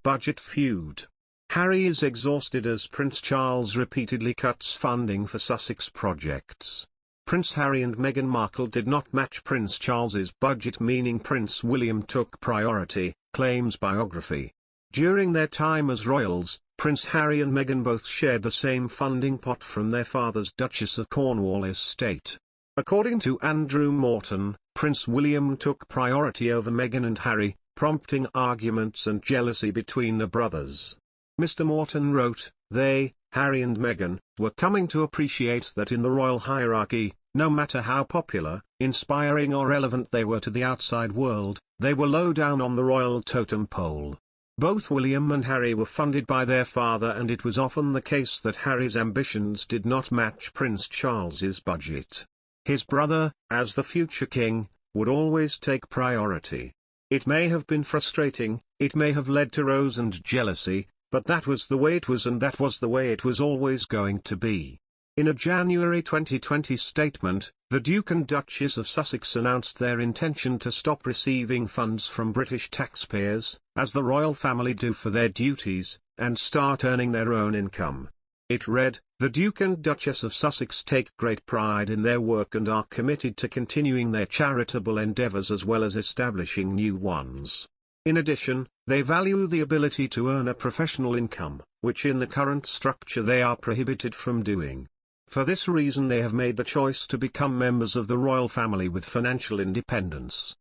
budget feud. Harry is exhausted as Prince Charles repeatedly cuts funding for Sussex projects. Prince Harry and Meghan Markle did not match Prince Charles's budget, meaning Prince William took priority, claims biography. During their time as royals, Prince Harry and Meghan both shared the same funding pot from their father's Duchess of Cornwall estate. According to Andrew Morton, Prince William took priority over Meghan and Harry, prompting arguments and jealousy between the brothers. Mr. Morton wrote, "They, Harry and Meghan, were coming to appreciate that in the royal hierarchy, no matter how popular, inspiring or relevant they were to the outside world, they were low down on the royal totem pole. Both William and Harry were funded by their father, and it was often the case that Harry's ambitions did not match Prince Charles's budget. His brother, as the future king, would always take priority. It may have been frustrating, it may have led to rows and jealousy, but that was the way it was, and that was the way it was always going to be." In a January 2020 statement, the Duke and Duchess of Sussex announced their intention to stop receiving funds from British taxpayers, as the royal family do for their duties, and start earning their own income. It read, "The Duke and Duchess of Sussex take great pride in their work and are committed to continuing their charitable endeavours as well as establishing new ones. In addition, they value the ability to earn a professional income, which in the current structure they are prohibited from doing. For this reason they have made the choice to become members of the royal family with financial independence."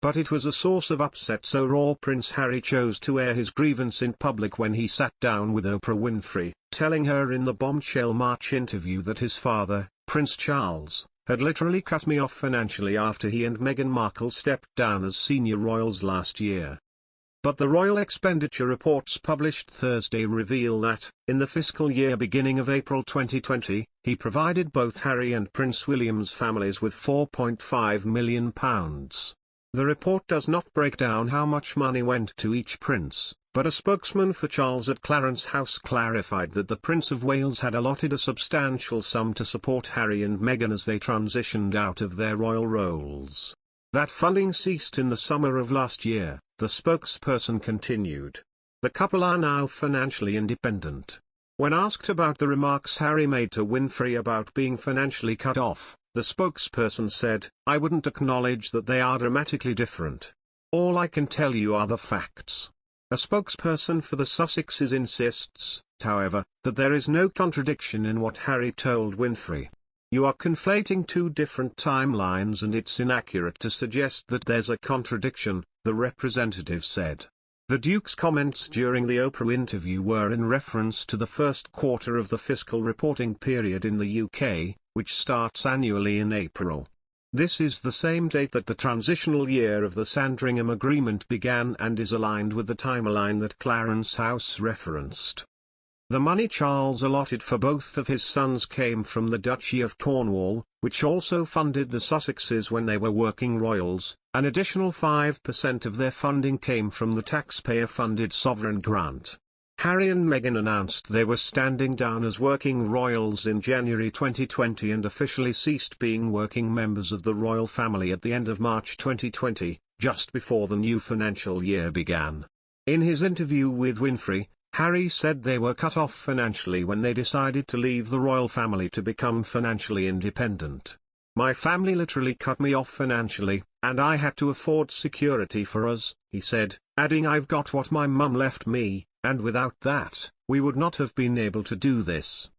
But it was a source of upset so raw Prince Harry chose to air his grievance in public when he sat down with Oprah Winfrey, telling her in the bombshell March interview that his father, Prince Charles, had literally cut me off financially after he and Meghan Markle stepped down as senior royals last year. But the royal expenditure reports published Thursday reveal that, in the fiscal year beginning of April 2020, he provided both Harry and Prince William's families with £4.5 million. The report does not break down how much money went to each prince, but a spokesman for Charles at Clarence House clarified that the Prince of Wales had allotted a substantial sum to support Harry and Meghan as they transitioned out of their royal roles. That funding ceased in the summer of last year, the spokesperson continued. The couple are now financially independent. When asked about the remarks Harry made to Winfrey about being financially cut off, the spokesperson said, "I wouldn't acknowledge that they are dramatically different. All I can tell you are the facts." A spokesperson for the Sussexes insists, however, that there is no contradiction in what Harry told Winfrey. "You are conflating two different timelines and it's inaccurate to suggest that there's a contradiction," the representative said. The Duke's comments during the Oprah interview were in reference to the first quarter of the fiscal reporting period in the UK, which starts annually in April. This is the same date that the transitional year of the Sandringham Agreement began and is aligned with the timeline that Clarence House referenced. The money Charles allotted for both of his sons came from the Duchy of Cornwall, which also funded the Sussexes when they were working royals. An additional 5% of their funding came from the taxpayer-funded sovereign grant. Harry and Meghan announced they were standing down as working royals in January 2020 and officially ceased being working members of the royal family at the end of March 2020, just before the new financial year began. In his interview with Winfrey, Harry said they were cut off financially when they decided to leave the royal family to become financially independent. "My family literally cut me off financially, and I had to afford security for us," he said, adding, "I've got what my mum left me, and without that, we would not have been able to do this."